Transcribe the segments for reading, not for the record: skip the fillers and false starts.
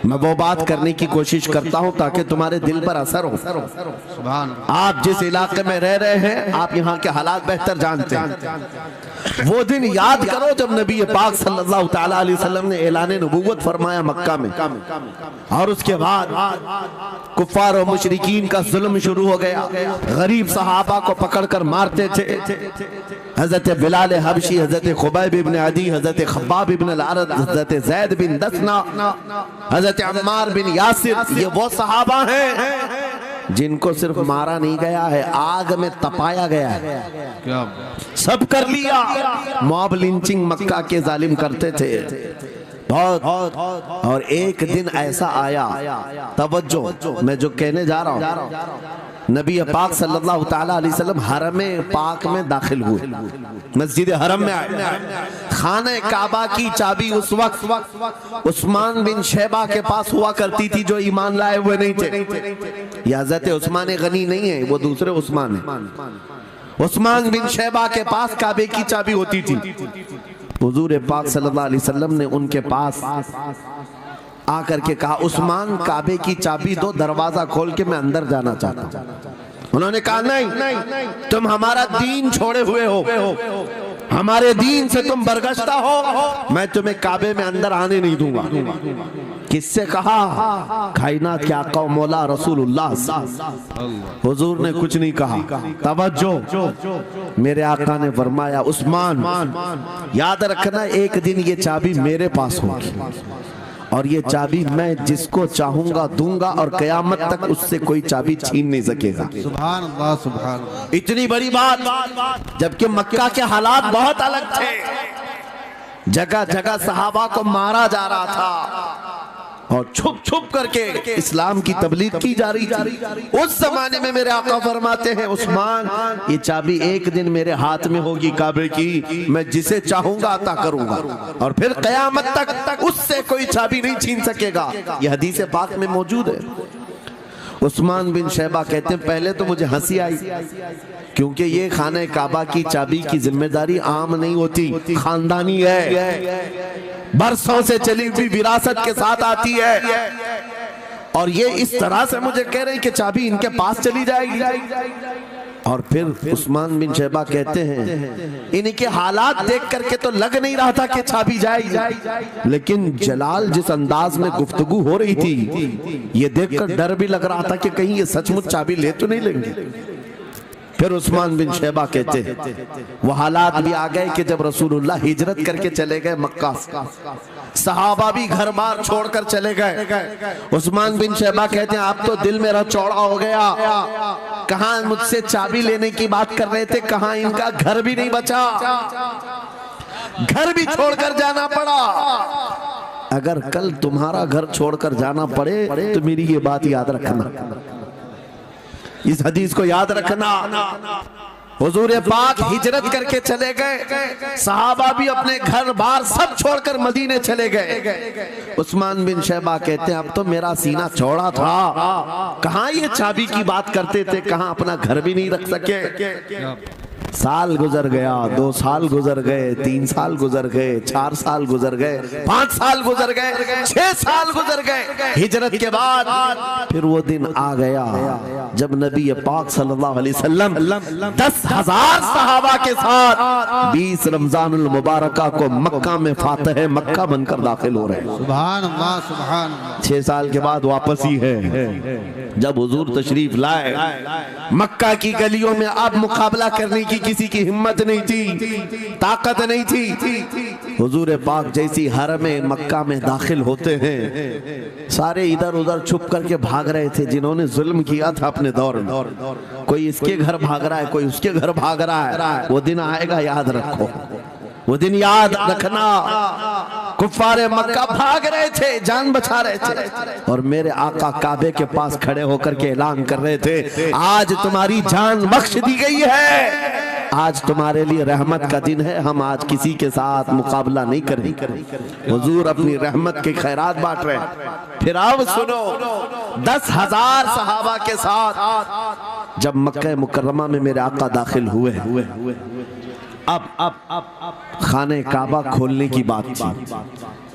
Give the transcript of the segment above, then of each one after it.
मैं वो बात करने की कोशिश करता हूँ ताकि तुम्हारे दिल पर असर हो। आप जिस इलाके में रह रहे हैं, आप यहाँ के हालात बेहतर जानते हैं। वो दिन याद करो जब नबी पाक सल्लल्लाहु तआला अलैहि वसल्लम ने ऐलान नबूवत फरमाया मक्का में, और उसके बाद कुफ्फार और मुशरिकीन का जुल्म शुरू हो गया। गरीब सहाबा को पकड़कर मारते थे। हजरत बिलाल हबशी, हजरत खुबैब इब्न अदी, हजरत खब्बाब इब्न अल-अरद, हजरत ज़ैद बिन दसना, हजरत अम्मार बिन यासिर, ये वो सहाबा हैं जिनको सिर्फ मारा नहीं गया है, आग में तपाया गया है। क्या सब कर लिया। मॉब लिंचिंग मक्का के जालिम करते थे बहुत। और एक दिन ऐसा आया, तवज्जो मैं जो कहने जा रहा हूँ, नबी पाक सल्लल्लाहु तआला अलैहि वसल्लम हरम पाक में दाखिल हुए, मस्जिद हरम में आए। खाने काबा की चाबी उस वक्त उस्मान बिन शैबा के पास हुआ करती थी, जो ईमान लाए हुए नहीं थे। ये हज़रत उस्मान गनी नहीं है, वो दूसरे उस्मान है। उस्मान बिन शैबा के पास काबे की चाबी होती थी। हुजूर पाक सल्लल्लाहु अलैहि वसल्लम ने उनके पास आकर के कहा, उस्मान काबे की चाबी दो, दरवाजा खोल के मैं अंदर जाना चाहता हूं। उन्होंने कहा नहीं, तुम हमारा दीन छोड़े हुए हो, हमारे दीन से तुम बरगश्ता हो, मैं तुम्हें काबे में अंदर आने नहीं दूंगा। किससे कहा? कायनात के आका मौला रसूलुल्लाह। हुजूर ने कुछ नहीं कहा। तवज्जो, मेरे आका ने फरमाया, उस्मान याद रखना, एक दिन ये चाबी मेरे पास होगी और ये चाबी मैं जिसको चाहूंगा दूंगा और कयामत तक उससे कोई चाबी छीन नहीं सकेगा। सुभान अल्लाह, सुभान अल्लाह। इतनी बड़ी बात, जबकि मक्का के हालात बहुत अलग थे। जगह जगह सहाबा को मारा जा रहा था और छुप छुप करके इस्लाम की तबलीग की जा रही थी। उस जमाने में मेरे आका फरमाते हैं, उस्मान ये चाबी एक दिन मेरे हाथ में होगी काबे की, मैं जिसे चाहूंगा अता करूंगा और फिर कयामत तक उससे कोई चाबी नहीं छीन सकेगा। यह हदीस पाक में मौजूद है। उस्मान बिन शैबा कहते हैं, पहले तो मुझे हंसी आई, क्योंकि ये खाने काबा की चाबी की जिम्मेदारी आम नहीं होती, खानदानी है, बरसों से चली हुई विरासत के साथ आती है। और ये इस तरह से मुझे कह रहे हैं कि चाबी इनके पास चली जाएगी। और फिर उस्मान बिन शैबा कहते हैं, इनके हालात देख करके तो लग नहीं रहा था कि चाबी जाएगी, लेकिन जलाल जिस अंदाज में गुफ्तगू हो रही थी, ये देखकर डर भी लग रहा था कि कहीं ये सचमुच चाबी ले तो नहीं लेंगे। फिर उस्मान बिन शैबा कहते हैं, वो हालात भी आ गए कि जब रसूलुल्लाह हिजरत करके चले गए मक्का, सहाबा भी घर बार छोड़कर चले गए। उस्मान बिन शैबा कहते हैं, आप तो दिल मेरा चौड़ा हो गया, कहां मुझसे चाबी लेने की बात कर रहे थे, कहां इनका घर भी नहीं बचा, घर भी छोड़कर जाना पड़ा। अगर कल तुम्हारा घर छोड़कर जाना पड़े तो मेरी ये बात याद रखना, इस हदीस को याद रखना। हुजूर पाक हिजरत करके चले गए, सहाबा भी अपने घर बार सब छोड़कर मदीने चले गए। उस्मान बिन शैबा कहते हैं, अब तो मेरा सीना चौड़ा था, कहां ये चाबी की बात करते थे, कहां अपना घर भी नहीं रख सके। साल गुजर गया, 2 साल गुजर गए, 3 साल गुजर गए, 4 साल गुजर गए, 5 साल गुजर गए, 6 साल गुजर गए। हिजरत के बाद फिर वो दिन आ गया जब नबी पाक सल्लल्लाहु अलैहि वसल्लम 10,000 सहाबा के साथ 20 रमजानुल मुबारका को मक्का में फातह मक्का बनकर दाखिल हो रहे हैं। सुभान अल्लाह, सुभान अल्लाह। 6 साल के बाद वापसी है। जब हुजूर तशरीफ लाए, मक्का की गलियों में अब मुकाबला करने की किसी की हिम्मत नहीं थी, ताकत नहीं थी। हुजूर पाक जैसी हरम मक्का में दाखिल होते हैं, सारे इधर उधर छुप करके भाग रहे थे जिन्होंने जुल्म किया था अपने दौर में। कोई इसके घर भाग रहा है, कोई उसके घर भाग रहा है। वो दिन आएगा, याद रखो, वो दिन याद रखना। कुफ्फारे मक्का भाग रहे थे, जान बचा रहे थे, और मेरे आका काबे के पास खड़े होकर के ऐलान कर रहे थे, आज तुम्हारी जान बख्श दी गई है, आज तुम्हारे लिए रहमत का दिन है, हम आज किसी के साथ मुकाबला नहीं करेंगे। हुजूर अपनी रहमत के खैरात बांट रहे हैं। फिर अब सुनो, 10,000 सहाबा के साथ जब मक्का मुकर्रमा में मेरे आका दाखिल हुए, अब खाने काबा खोलने की बात थी।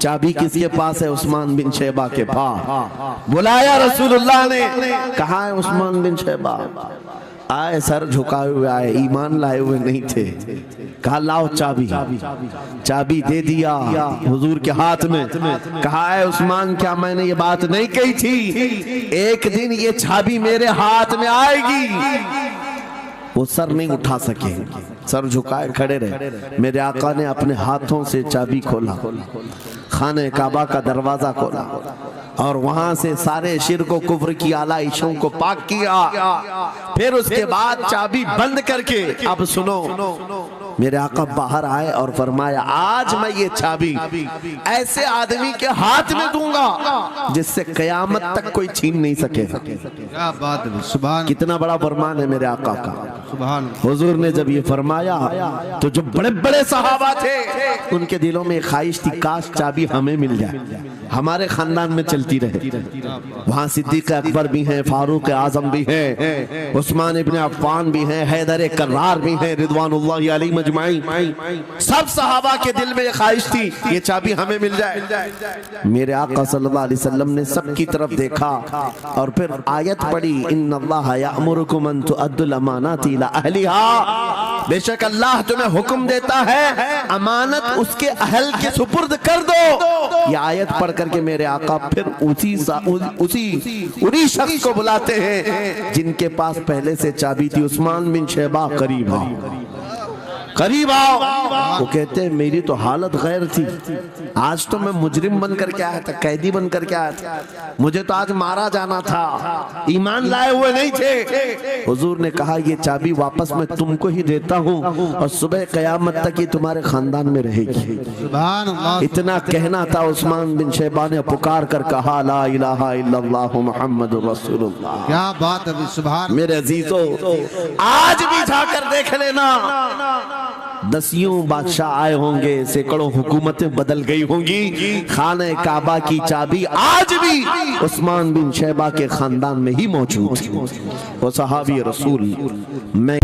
चाबी किसके पास है? उस्मान बिन शैबा के पास। बुलाया रसूलुल्लाह ने, कहा है उस्मान बिन शैबा? आए, सर झुकाए हुए आए, ईमान लाए हुए नहीं थे। कहा लाओ चाबी। चाबी दे दिया हुजूर के हाथ में। कहा है उस्मान, क्या मैंने ये बात नहीं कही थी? एक दिन ये चाबी मेरे हाथ में आएगी। वो सर नहीं उठा सके, सर झुकाए खड़े रहे। मेरे आका ने अपने हाथों से चाबी खोला, खाने काबा का दरवाजा खोला और वहां से सारे शिर्क और कुफ्र की आलाइशों को पाक किया। फिर उसके बाद चाबी बंद करके, अब सुनो, मेरे आका बाहर आए और फरमाया, आज मैं ये चाबी ऐसे आदमी के हाथ में दूंगा जिससे कयामत तक कोई छीन नहीं सके। क्या बात है, सुभान। कितना बड़ा फरमान है मेरे आका का। सुभान। हुजूर ने जब ये फरमाया तो जो बड़े बड़े सहाबा थे उनके दिलों में ख्वाहिश थी, काश चाबी हमें मिल जाए, हमारे खानदान में चलती रहे। वहां सिद्दीक अकबर भी हैं, फारूक आजम भी हैं, उस्मान इब्ने अफ़्फ़ान भी हैं, हैदर कर्रार भी हैं, रिदवानुल्लाहि अलैहिम अजमाइन। सब सहाबा के दिल में ये ख्वाहिश थी, ये चाबी हमें मिल जाए। मेरे आका सल्लल्लाहु अलैहि वसल्लम ने सबकी तरफ देखा और फिर आयत पढ़ी, इन्नल्लाह यअमुरुकुम अन तुअद्दुल अमानाति इला अहलिहा। बेशक अल्लाह तुम्हें हुक्म देता है अमानत उसके अहल के सुपुर्द कर दो। ये आयत पढ़ करके मेरे आका फिर उसी शख्स को बुलाते हैं जिनके पास पहले से चाबी थी। उस्मान बिन शैबा, करीब आओ, करीब आओ। वो कहते हैं मेरी तो हालत गैर थी, आज तो मैं मुजरिम बन करके आया था, कैदी बन करके आया था, मुझे तो आज मारा जाना था, ईमान लाए हुए नहीं थे। हुजूर ने कहा ये चाबी वापस मैं तुमको ही देता हूँ और सुबह कयामत तक ये तुम्हारे खानदान में रहेगी। इतना कहना था, उस्मान बिन शैबा ने पुकार कर कहा, ला इलाहा इल्लल्लाह मुहम्मदुर रसूलुल्लाह। क्या बात है, सुभान। मेरे अजीजों, आज भी जाकर देख लेना, दसियों बादशाह आए होंगे, सैकड़ों हुकूमतें बदल गई होंगी, खाने काबा की चाबी आज भी उस्मान बिन शैबा के खानदान में ही मौजूद है। वो सहाबी रसूल। मैं